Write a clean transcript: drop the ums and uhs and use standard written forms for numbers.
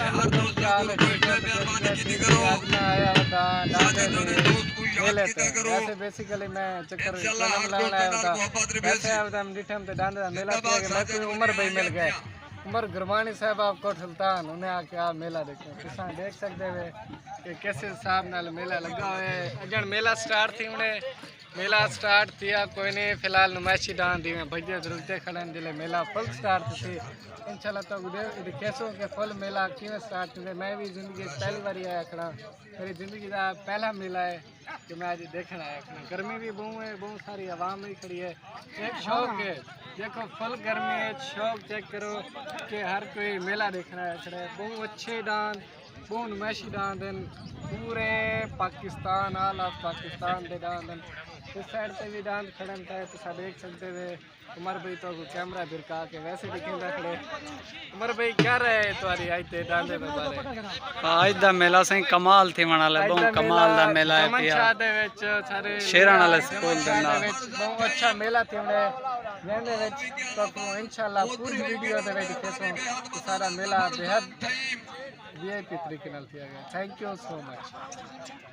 हर दोस्त को मेहरबानी जितनी करो मेले थे वैसे बेसिकली मैं चक्कर जन्म लाने आया था वैसे आया डिठम ते डांडे दा मेला किया कि मैं कोई उमर भाई मिल गए उमर गुरबानी साहब आपको सुल्तान उन्हें आके आप मेला देखो किसान देख सकते हुए कि कैसे हिसाब नाल मेला लगा हुआ है अजन मेला स्टार्ट थी उन्हें मेला स्टार्ट किया कोई नहीं फिलहाल नुमाइशी डांस दी में भैया जरूरते खड़न दिले मेला फुल स्टार्ट थी इंशाल्लाह तो कैसो के फुल मेला किवें स्टार्ट थी मैं भी जिंदगी पहली बार आया खड़ा मेरी जिंदगी का पहला मेला है कि मैं आज देखना आया खड़ा गर्मी भी बहुत है बहुत सारी आवाम भी खड़ी है एक शौक है देखो फुल गर्मी है शौक चेक करो कि हर कोई मेला देखना है खड़ा बहुत अच्छे डांस बहुत नुमाइशी डांस पूरे पाकिस्तान आल ऑफ पाकिस्तान के डांस इस साइड पे भी डांस खड़न था तो देख सकते हुए उमर भाई तो कैमरा भिरका के वैसे दिखेंदा खड़े उमर भाई क्या रहे तुम्हारी आज ते डांदे में बारे आज दा मेला सही कमाल थी मना ले बहुत कमाल दा मेला है पिया दे विच सारे शेरां वाले स्कूल दे नाल बहुत अच्छा मेला थी हमने जेंदे विच तो इंशाल्लाह पूरी वीडियो दे विच देखो सारा मेला बेहद वीआईपी तरीके नाल किया गया थैंक यू सो मच।